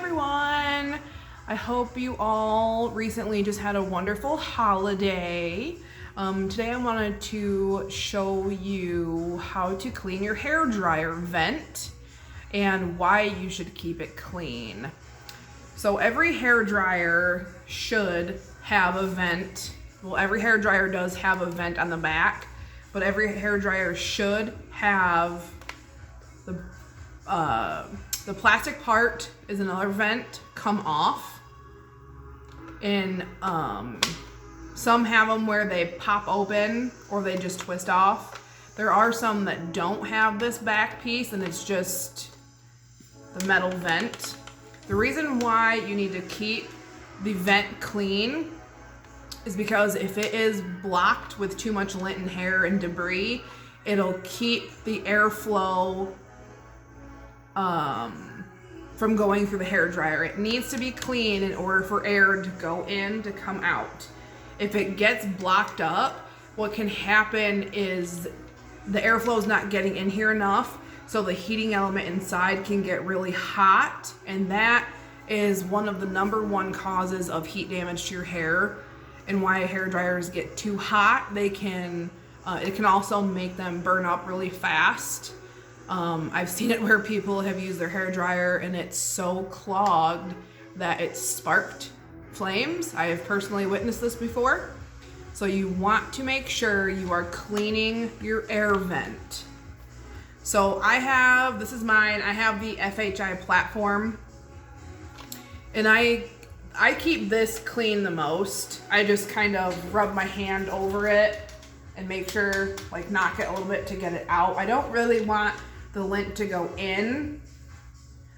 everyone. I hope you all recently just had a wonderful holiday. Today I wanted to show you how to clean your hair dryer vent and why you should keep it clean. So every hair dryer should have a vent. Well, every hair dryer does have a vent on the back, but every hair dryer should have the plastic part is another vent come off, and some have them where they pop open or they just twist off. There are some that don't have this back piece and it's just the metal vent. The reason why you need to keep the vent clean is because if it is blocked with too much lint and hair and debris, it'll keep the airflow from going through the hair dryer. It needs to be clean in order for air to go in to come out. If it gets blocked up, what can happen is the airflow is not getting in here enough, so the heating element inside can get really hot, and that is one of the #1 causes of heat damage to your hair, and why hair dryers get too hot. They can it can also make them burn up really fast. I've seen it where people have used their hair dryer and it's so clogged that it's sparked flames. I have personally witnessed this before. So you want to make sure you are cleaning your air vent. So this is mine, I have the FHI platform, and I keep this clean the most. I just kind of rub my hand over it and make sure, like, knock it a little bit to get it out. I don't really want the lint to go in,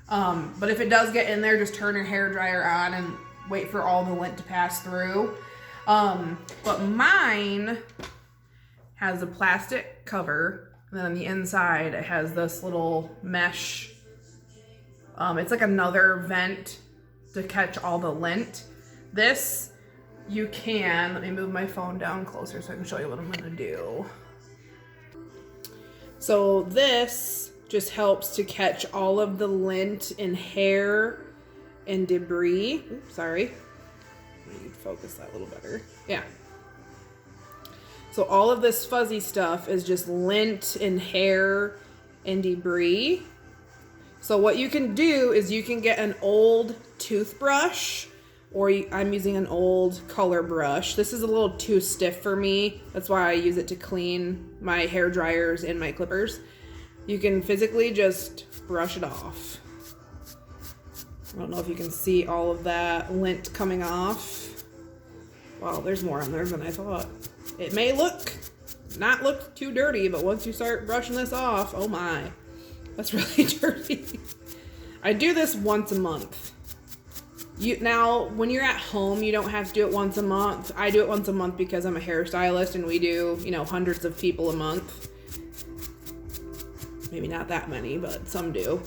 but if it does get in there, just turn your hair dryer on and wait for all the lint to pass through. But mine has a plastic cover, and then on the inside it has this little mesh. It's like another vent to catch all the lint. This you can, let me move my phone down closer so I can show you what I'm gonna do. So this just helps to catch all of the lint and hair and debris. Oops, sorry. I need to focus that a little better. Yeah. So all of this fuzzy stuff is just lint and hair and debris. So what you can do is you can get an old toothbrush, or I'm using an old color brush. This is a little too stiff for me. That's why I use it to clean my hair dryers and my clippers. You can physically just brush it off. I don't know if you can see all of that lint coming off. Wow, there's more on there than I thought. It may not look too dirty, but once you start brushing this off, oh my, that's really dirty. I do this once a month. Now, when you're at home, you don't have to do it once a month. I do it once a month because I'm a hairstylist and we do, hundreds of people a month. Maybe not that many, but some do.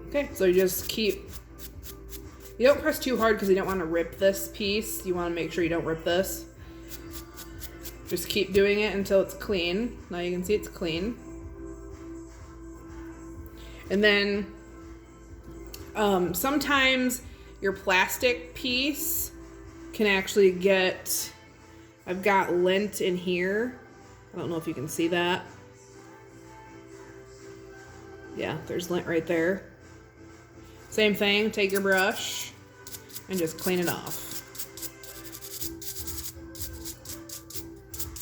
Okay, so you just you don't press too hard because you don't want to rip this piece. You want to make sure you don't rip this. Just keep doing it until it's clean. Now you can see it's clean. And then sometimes your plastic piece can actually I've got lint in here. I don't know if you can see that. Yeah, there's lint right there. Same thing, take your brush and just clean it off.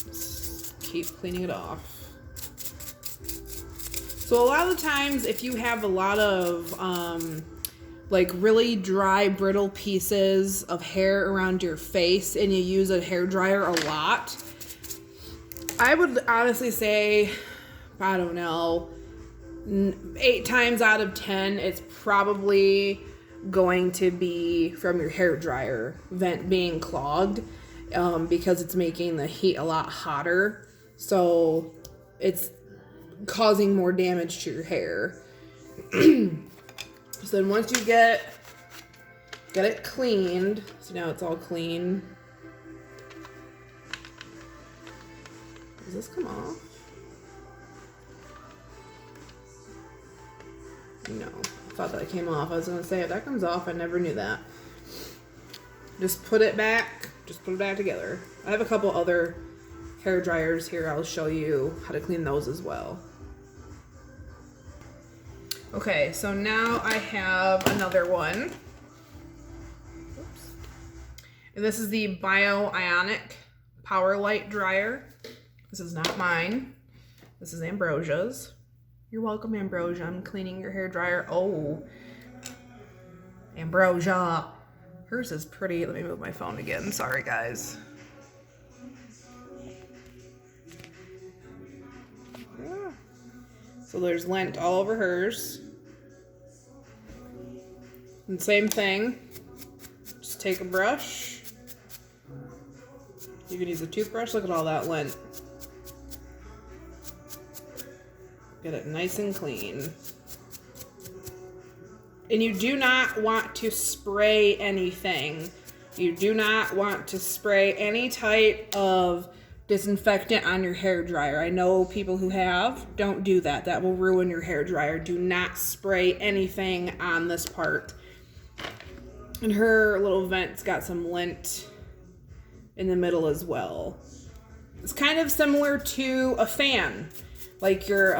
Just keep cleaning it off. So a lot of the times, if you have a lot of like really dry, brittle pieces of hair around your face and you use a hair dryer a lot, I would honestly say, I don't know, 8 times out of 10, it's probably going to be from your hair dryer vent being clogged, because it's making the heat a lot hotter. So it's causing more damage to your hair. So then once you get it cleaned, so now it's all clean. Does this come off? No. thought that came off. I was gonna say, if that comes off, I never knew that. Just put it back. Just put it back together. I have a couple other hair dryers here. I'll show you how to clean those as well. Okay, so now I have another one. Oops. And this is the Bio-Ionic Power Light Dryer. This is not mine. This is Ambrosia's. You're welcome, Ambrosia. I'm cleaning your hair dryer. Oh, Ambrosia. Hers is pretty. Let me move my phone again. Sorry, guys. Yeah. So there's lint all over hers. And same thing. Just take a brush. You can use a toothbrush. Look at all that lint. Get it nice and clean. And you do not want to spray anything. You do not want to spray any type of disinfectant on your hair dryer. I know people who have. Don't do that. That will ruin your hair dryer. Do not spray anything on this part. And her little vent's got some lint in the middle as well. It's kind of similar to a fan. Like your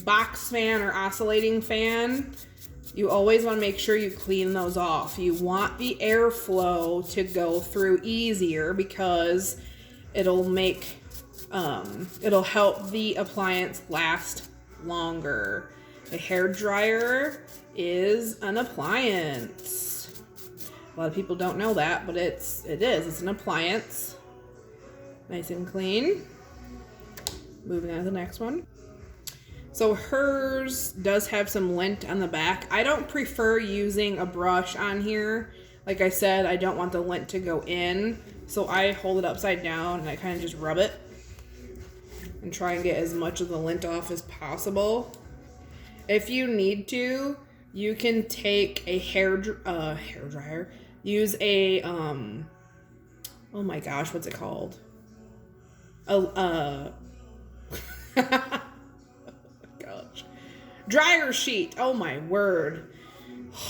box fan or oscillating fan. You always want to make sure you clean those off. You want the airflow to go through easier because it'll make, it'll help the appliance last longer. A hair dryer is an appliance. A lot of people don't know that, but it is. It's an appliance. Nice and clean. Moving on to the next one. So hers does have some lint on the back. I don't prefer using a brush on here. Like I said, I don't want the lint to go in. So I hold it upside down and I kind of just rub it and try and get as much of the lint off as possible. If you need to, you can take a hair dryer. Use a, oh my gosh, what's it called? Gosh. Dryer sheet. Oh my word.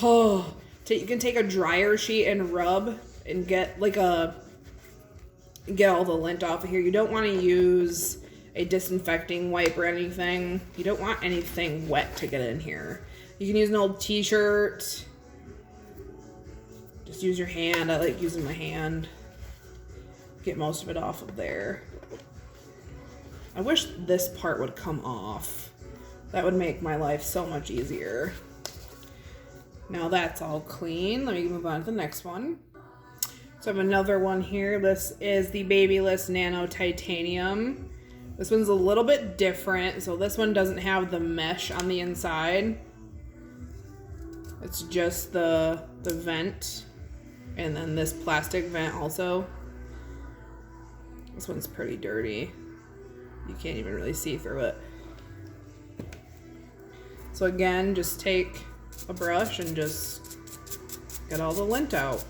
Oh, you can take a dryer sheet and rub and get like get all the lint off of here. You don't want to use a disinfecting wipe or anything. You don't want anything wet to get in here. You can use an old t-shirt. Just use your hand. I like using my hand. Get most of it off of there. I wish this part would come off. That would make my life so much easier. Now that's all clean. Let me move on to the next one. So I have another one here. This is the Babyliss Nano Titanium. This one's a little bit different. So this one doesn't have the mesh on the inside. It's just the vent. And then this plastic vent also. This one's pretty dirty. You can't even really see through it. So again, just take a brush and just get all the lint out.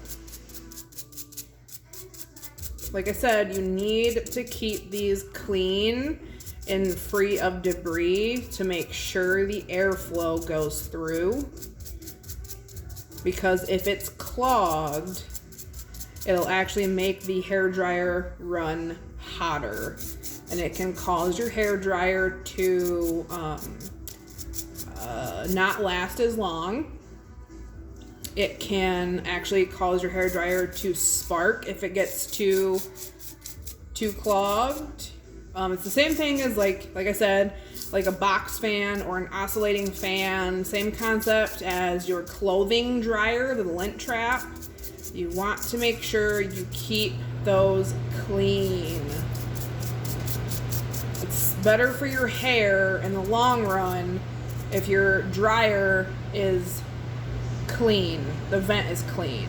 Like I said, you need to keep these clean and free of debris to make sure the airflow goes through. Because if it's clogged, it'll actually make the hairdryer run hotter. And it can cause your hair dryer to not last as long. It can actually cause your hair dryer to spark if it gets too clogged. It's the same thing as like I said, like a box fan or an oscillating fan. Same concept as your clothing dryer, the lint trap. You want to make sure you keep those clean. It's better for your hair in the long run if your dryer is clean. The vent is clean.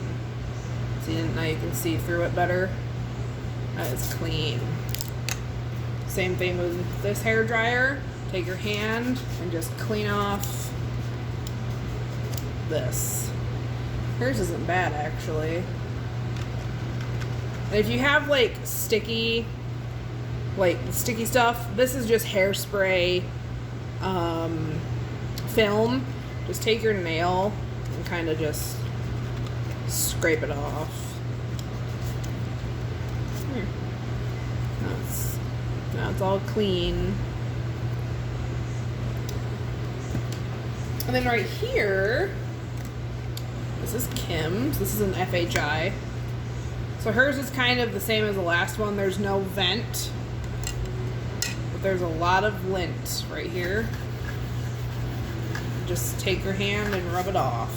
See, now you can see through it better. That is clean. Same thing with this hair dryer. Take your hand and just clean off this. Hers isn't bad actually. And if you have like sticky stuff, this is just hairspray film. just take your nail and kind of just scrape it off. Now it's all clean. And then right here, this is Kim's. This is an FHI. So hers is kind of the same as the last one. There's no vent, but there's a lot of lint right here. Just take your hand and rub it off.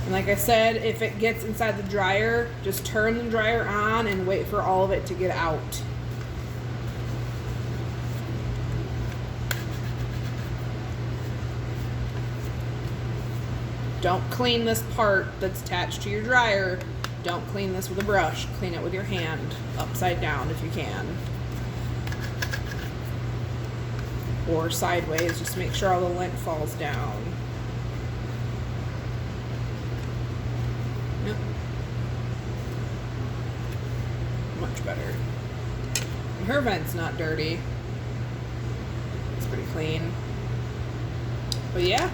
And like I said, if it gets inside the dryer, just turn the dryer on and wait for all of it to get out. Don't clean this part that's attached to your dryer. Don't clean this with a brush. Clean it with your hand, upside down if you can. Or sideways, just make sure all the lint falls down. Yep. Much better. And her vent's not dirty. It's pretty clean. But yeah.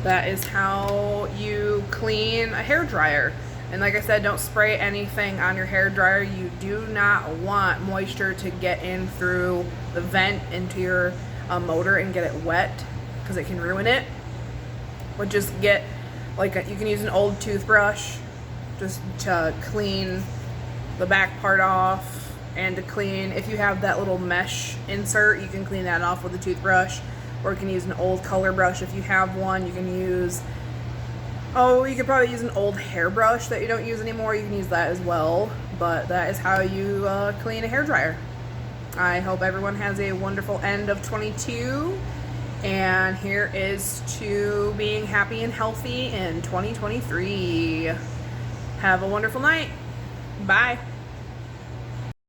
That is how you clean a hairdryer. And like I said, don't spray anything on your hairdryer. You do not want moisture to get in through the vent into your motor and get it wet, because it can ruin it. But just get, like, you can use an old toothbrush just to clean the back part off, and to clean, if you have that little mesh insert, you can clean that off with a toothbrush. Or you can use an old color brush if you have one. You can use, you could probably use an old hairbrush that you don't use anymore. You can use that as well. But that is how you clean a hairdryer. I hope everyone has a wonderful end of 22. And here is to being happy and healthy in 2023. Have a wonderful night. Bye.